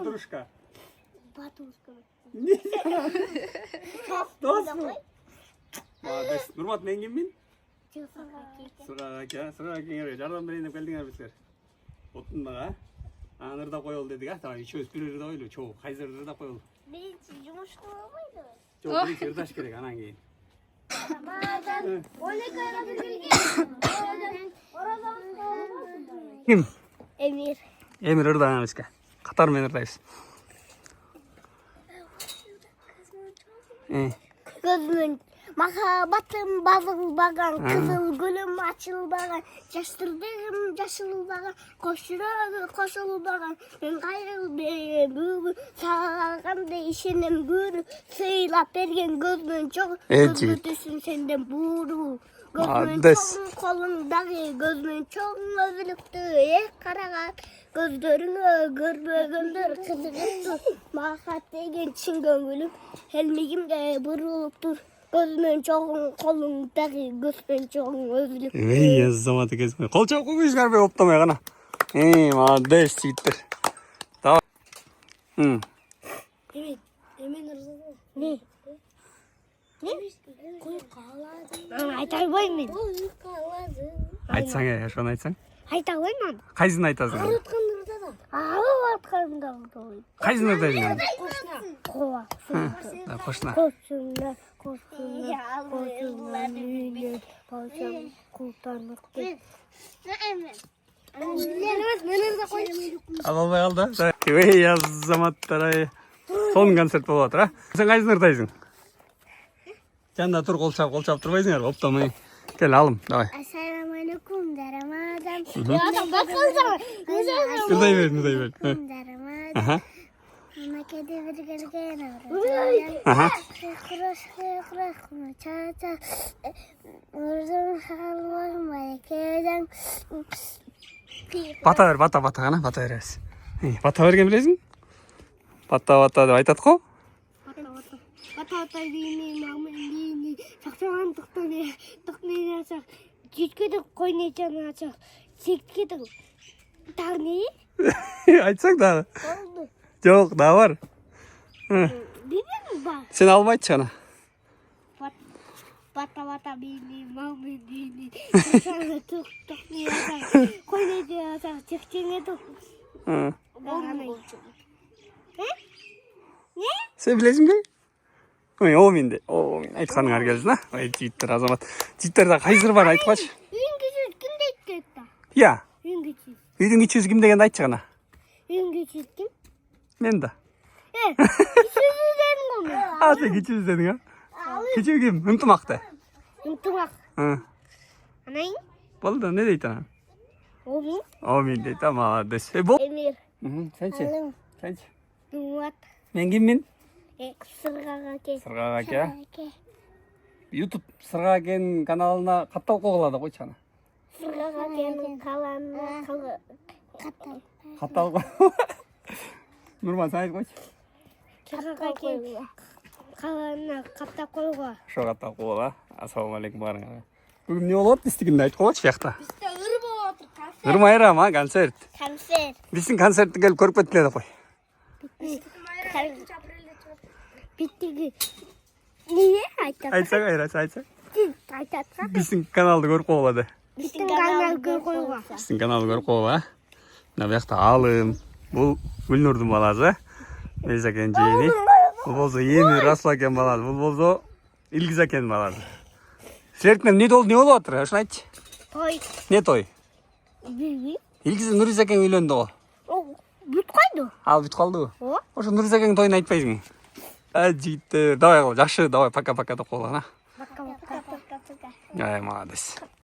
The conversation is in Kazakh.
Батрушка. Батушка. Досмун. Молодец. Нурмат мен киммин? Чусака. Сырга аке, сырга акеңерге жардам берейин деп келдиңербизер. Отундага. Анырда коелу дедик, а? Тага үчөөбүз бир ырда ойлу, чогуу, кайсы ырда коелу. Биринчи жумушка болбойду. Жок, биринчи ырдаш керек, анан кийин. Мадан 12 айга бирге. Ким? Эмир. Эмир ырдаган эмеске. Катар менен ырдайбыз. Gözümün makabatım bazılbagan, kızıl gülüm açılbagan, yaştırdığım yaşılbagan, koşulbagan, ben gayrıl bülbül, sağlam değişenim gürü, sıylap bergen gözümün çok, gözümün senden buru. Gözümün çok kolundağı, gözümün çok özlüktü, karagat, gözlerini görmegender kızıktı, makat degen çin gönülüm, helmigimde burulup dur. Gözümün çok kolundağı, gözümün çok özlüktü. Ey yazamadı kesme. Kol çabuk koyuşlar be optamaya kana. Молодец жигиттер. Давай. Evet, hemen hırsızı. Ne? Ne? Koyup kaladı. Aytay koymayın. Koyup kaladı. Айтсаң я, ошону айтсаң. Aytay koymayın. Кайсысын айтасың? Арытқан ырда да. Алы атқанда ырда. Кайсысын ырдайсың? Koşna. Kova. Кошуна. Koşuna, koşuna, koşuna, lüle, koşam, kurtarmak. Ал албай калды. Эй, азаматтар ай. Сонун концерт болуп атыр, а? Сен кайсысын ырдайсың? Жанында тур, кол чап турбайсыңарбы? Оптомой. Кел, алым, давай. Ассаламалейкум, дарамадам. Adam bakılsana. Ырдай бер. Дарамадам. Аха. Мамакеде bir gelgen Аха. Kırış, çata. Orada halvarma keden. Бата бер, бата гана, бата беребиз. Бата берген билесиң? Бата деп айтат го. Bata dini, mamın dini. Saksaman tıktanı açak. Citkede koynayacağını açak. Citkede tane. Айтсаң дагы. Oldu. Жок, да бар. Bilir mi bak? Сен алып айтчы ана. Bata dini, mamın dini. Saksaman tıktanı açak. Koynayacağını açak. Citkede tık. Ne? Сен билесиң бе? Оомин айтканың ар келсин, а? Жигиттер, азамат. Жигиттер да кайсыр бар айткачы. Үйün küçük kim deyip de? Я. Үйün küçük. Үйдүн ичүүсү ким дегенди айтчы гана. Үйün küçük kim? Мен да. Küçüğüden mi? А, сен кичүүсү дедиң, а? Кичүү ким? Ынтымакты. Unutmak. Anayın? Болду, эмне дейт анан? Oğlum. Оомин дейт, а, молодец. Бол. Emir. Сенчи? Alım. Сенчи? Numat. Мен киммин? Sırgağa ke. Сыргак аке. YouTube Сыргак акенин каналына катталып койгула да койчу ана. Sırgağa ke'nin kalanına katal. Катталып кой. Нурман, сен айтып койчу. Sırgağa ke'nin kalanına katal koyga. Ошо катталып койгула. Ассаламу алейкум баарыңарга. Бүгүн эмне болуп атты истигинде айтып койгочу биякта. Bizde ır bol otur. Ырмайрам, а, концерт. Konser. Биздин концертти келип көрүп кеткиле деп кой. Bitti ki. Niye aytat? Айтсаң, айтсаң. Aytatsa. Биздин каналды көрүп койгула де. Bizim kanal gör koyga. Биздин каналды көрүп койгула, а. Мына биякта Алым. Бул Гүлнурдун баласы. Мелис акенин жээни. Бул болсо Эмир Расул акенин баласы. Бул болсо Илгиз акенин баласы. Силердикин эмне болуп атыр? Ошону айтчы. Toy. Не той? Bilgi. Илгиз Нурис акен үйлөндү го. O büt koydu. Ал бүтүп калдыбы? O. Ошо Нурис акенин тоюн айтпайсың? Жигиттер, давай, жакшы, давай, пока-пока деп коелу, а. Baka. Молодец.